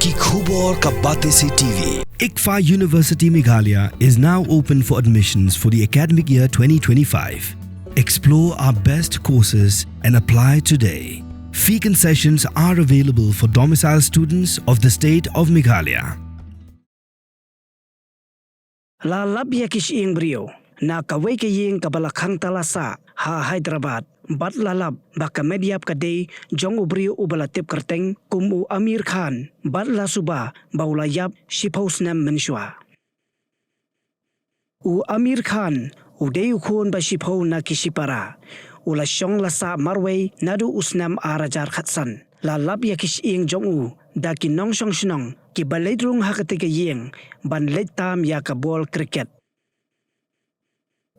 ki khubor ka bate se TV. ICFA University Meghalaya is now open for admissions for the academic year 2025. Explore our best courses and apply today. Fee concessions are available for domicile students of the state of Meghalaya. La labia kish ing brio na kawai ke ying kabalakhang talasa ha Hyderabad bat lalab baka mediap kadei jong ubrio ubalatip kerteng kumu Amir Khan bat la suba baulayap shipaus nam menshwa u Amir Khan udei ukhon ba shipau na kishipara ula shong lasa marway nadu usnam arajar khatsan la labia kish ing jong u da ki nong shong shnong ki balaidrung hakatike ying ban leitam ya ka ball cricket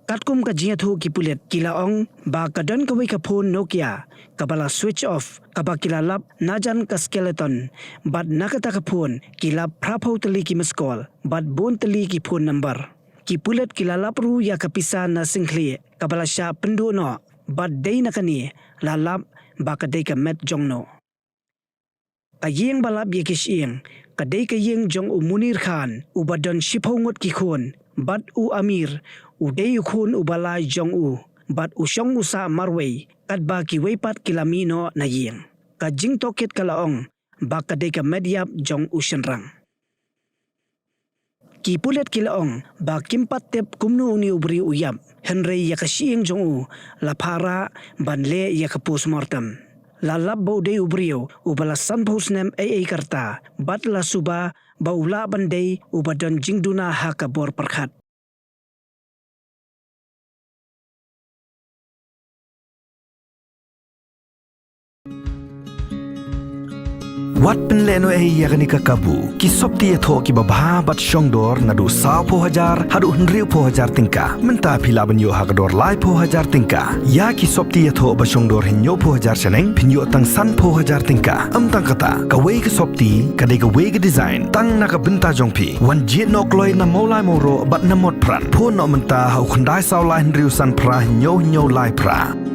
katkum ka jiathu ki pulet kilaong ba kadon ka ka phone Nokia kabala switch off kaba kilalap najan ka skeleton bad nakata ka phone kilap prapau tali ki miskol bad bon tali ki phone number ki pulet kilalap ru ya kapisa na singkli kabala sha pendu no bad dei nakani lalap ba kadai ka met jongno kayeng balap yekish ing kadai kayeng jong Munir Khan ubadon shipau ngot ki khon bad u Amir udei khun ubalai jong u bat usyong usa marway kat ba ki weipat kilamino na ying ka jing toket kalaong ba kadai ka mediap jong usyenrang ki pulet kilaong ba kimpat tep kumnu ni ubri uyap henry yakashing jong u la para banle yakapus mortem la labbo de ubrio ubala sanposnem ai karta bat la suba baula bandei ubadon jingduna hakabor perkhat Wat penleno yakni kakabu ki sopti etho ki babha bat shongdor nadu sa po hajar hadu hundriu po hajar tingka menta phila banyo hakador lai po hajar tingka ya ki sopti etho ba shongdor hinyo po hajar chaneng pinyo tang san po hajar tingka tang kata ka wei ki sopti ka de ka wei ki design tang na ka benta jongpi wan jit nok loi na molai moro bat na mot pran po no menta hau khandai saw lai hundriu san pra hinyo lai pra